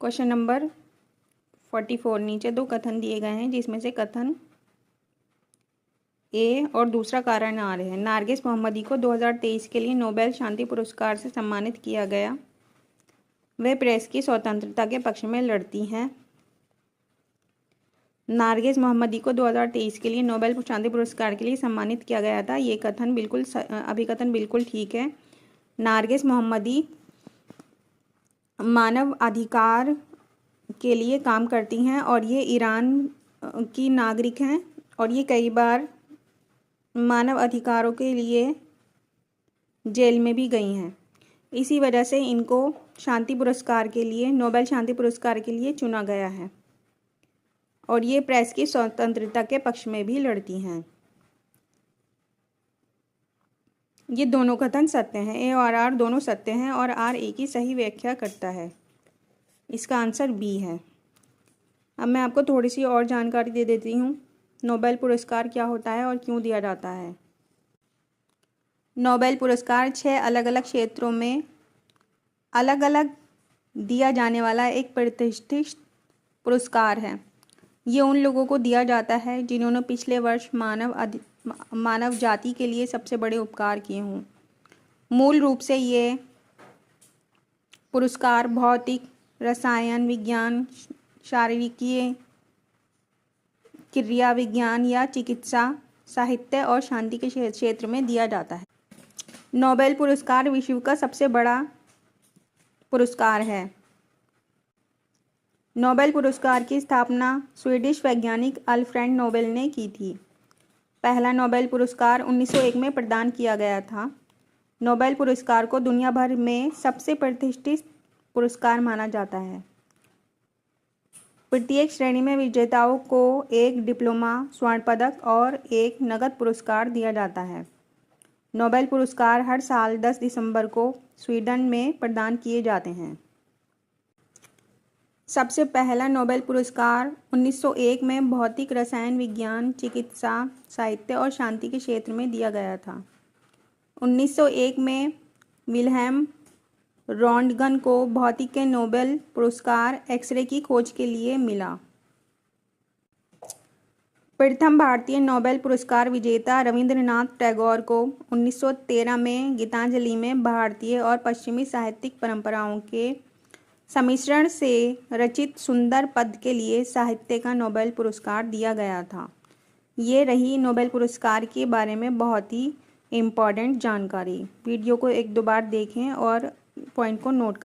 Question number 44। नीचे दो कथन दिए गए हैं जिसमें से कथन ए और दूसरा कारण आर है। नारगिस मोहम्मदी को 2023 के लिए नोबेल शांति पुरस्कार से सम्मानित किया गया। वे प्रेस की स्वतंत्रता के पक्ष में लड़ती हैं। नारगिस मोहम्मदी को 2023 के लिए नोबेल शांति पुरस्कार के लिए सम्मानित किया गया था। ये कथन अभिकथन बिल्कुल ठीक है। नारगिस मोहम्मदी मानव अधिकार के लिए काम करती हैं और ये ईरान की नागरिक हैं और ये कई बार मानव अधिकारों के लिए जेल में भी गई हैं। इसी वजह से इनको शांति पुरस्कार के लिए, नोबेल शांति पुरस्कार के लिए चुना गया है और ये प्रेस की स्वतंत्रता के पक्ष में भी लड़ती हैं। ये दोनों कथन सत्य हैं। ए और आर दोनों सत्य हैं और आर ए की सही व्याख्या करता है। इसका आंसर बी है। अब मैं आपको थोड़ी सी और जानकारी दे देती हूँ। नोबेल पुरस्कार क्या होता है और क्यों दिया जाता है। नोबेल पुरस्कार 6 अलग अलग क्षेत्रों में अलग अलग दिया जाने वाला एक प्रतिष्ठित पुरस्कार है। ये उन लोगों को दिया जाता है जिन्होंने पिछले वर्ष मानव जाति के लिए सबसे बड़े उपकार किए हों। मूल रूप से ये पुरस्कार भौतिक, रसायन विज्ञान, शारीरिकीय, क्रिया विज्ञान या चिकित्सा, साहित्य और शांति के क्षेत्र में दिया जाता है। नोबेल पुरस्कार विश्व का सबसे बड़ा पुरस्कार है। नोबेल पुरस्कार की स्थापना स्वीडिश वैज्ञानिक अल्फ्रेड नोबेल ने की थी। पहला नोबेल पुरस्कार 1901 में प्रदान किया गया था। नोबेल पुरस्कार को दुनिया भर में सबसे प्रतिष्ठित पुरस्कार माना जाता है। प्रत्येक श्रेणी में विजेताओं को एक डिप्लोमा, स्वर्ण पदक और एक नकद पुरस्कार दिया जाता है। नोबेल पुरस्कार हर साल 10 दिसंबर को स्वीडन में प्रदान किए जाते हैं। सबसे पहला नोबेल पुरस्कार 1901 में भौतिक, रसायन विज्ञान, चिकित्सा, साहित्य और शांति के क्षेत्र में दिया गया था। 1901 में विल्हेम रॉन्टगन को भौतिक के नोबेल पुरस्कार एक्सरे की खोज के लिए मिला। प्रथम भारतीय नोबेल पुरस्कार विजेता रविंद्रनाथ टैगोर को 1913 में गीतांजलि में भारतीय और पश्चिमी साहित्यिक परंपराओं के सम्मिश्रण से रचित सुंदर पद के लिए साहित्य का नोबेल पुरस्कार दिया गया था। ये रही नोबेल पुरस्कार के बारे में बहुत ही इम्पॉर्टेंट जानकारी। वीडियो को 1-2 बार देखें और पॉइंट को नोट करें।